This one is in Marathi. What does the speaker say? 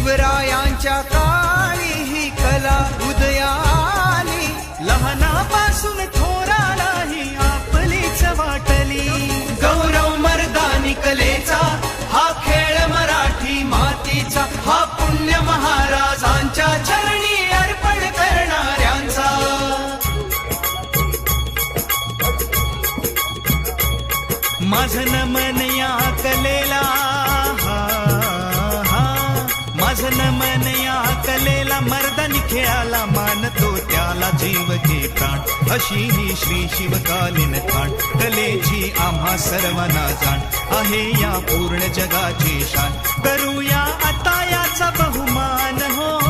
शिवरायांच्या काळी ही कला उदयाली, लहानापासून थोरालाही आपलीच वाटली. गौरव मर्दानी कलेचा हा खेळ मराठी मातीचा, हा पुण्य महाराजांच्या चरणी अर्पण करणाऱ्यांचा. माझं नमन या कलेला, माझं नमन या कलेला, मर्दानी खेळाला मानतो त्याला जीव घे प्राण. अशी ही श्री शिवकालीन खाण, कलेची आम्हा सर्वांना जाण, आहे या पूर्ण जगाची शान. करूया आता याचा बहुमान हो.